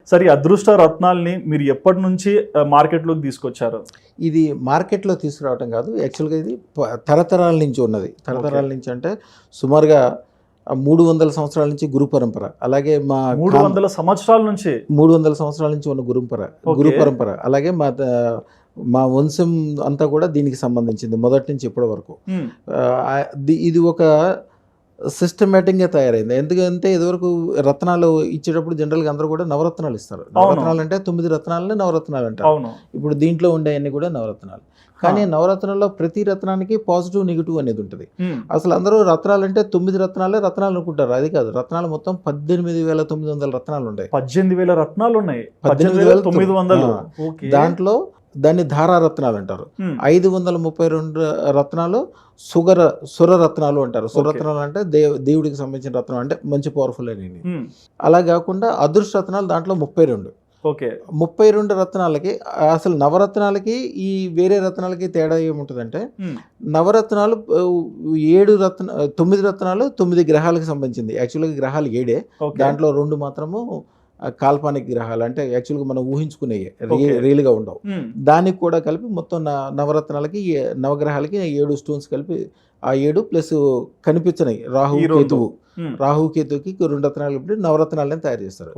సరే, ఈ అదృష్ట రత్నాల్ని మీరు ఎప్పటి నుంచి మార్కెట్లోకి తీసుకొచ్చారు? ఇది మార్కెట్లో తీసుకురావటం కాదు, యాక్చువల్గా ఇది తరతరాల నుంచి ఉన్నది. తరతరాల నుంచి అంటే సుమారుగా 300 సంవత్సరాల నుంచి గురు పరంపర. అలాగే మా 300 సంవత్సరాల నుంచి 300 సంవత్సరాల నుంచి ఉన్న గురు పరంపర. అలాగే మా వంశం అంతా కూడా దీనికి సంబంధించింది మొదటి నుంచి ఇప్పటి వరకు. ఇది ఒక సిస్టమేటిక్గా తయారైంది. ఎందుకంటే ఇదివరకు రత్నాలు ఇచ్చేటప్పుడు జనరల్గా అందరూ కూడా నవరత్నాలు ఇస్తారు. నవరత్నాలు అంటే 9 రత్నాలని నవరత్నాలు అంటారు. ఇప్పుడు దీంట్లో ఉండేవన్నీ కూడా నవరత్నాలు. కానీ నవరత్నాల్లో ప్రతి రత్నానికి పాజిటివ్ నెగిటివ్ అనేది ఉంటుంది. అసలు అందరూ రత్నాలు అంటే 9 రత్నాలు అనుకుంటారు. అది కాదు, రత్నాలు మొత్తం 18,900 రత్నాలు ఉన్నాయి. 18,000 రత్నాలు ఉన్నాయి. 18,900. దాంట్లో దాన్ని ధారారత్నాలు అంటారు. 532 రత్నాలు సురరత్నాలు అంటారు. సురరత్నాలు అంటే దేవుడికి సంబంధించిన రత్నం, అంటే మంచి పవర్ఫుల్ అనేది. అలా కాకుండా అదృష్ట రత్నాలు దాంట్లో 32. 32 రత్నాలకి, అసలు నవరత్నాలకి ఈ వేరే రత్నాలకి తేడా ఏముంటుందంటే, నవరత్నాలు 9 రత్నాలు 9 గ్రహాలకు సంబంధించింది. యాక్చువల్గా గ్రహాలు 7, దాంట్లో 2 మాత్రము కాల్పనిక గ్రహాలు, అంటే యాక్చువల్గా మనం ఊహించుకునేవి, రియల్గా ఉండవు. దానికి కూడా కలిపి మొత్తం నవరత్నాలకి నవగ్రహాలకి 7 స్టోన్స్ కలిపి, ఆ 7 ప్లస్ కనిపించినవి రాహుకేతువుకి 2 రత్నాలు కలిపి నవరత్నాలని తయారు చేస్తారు.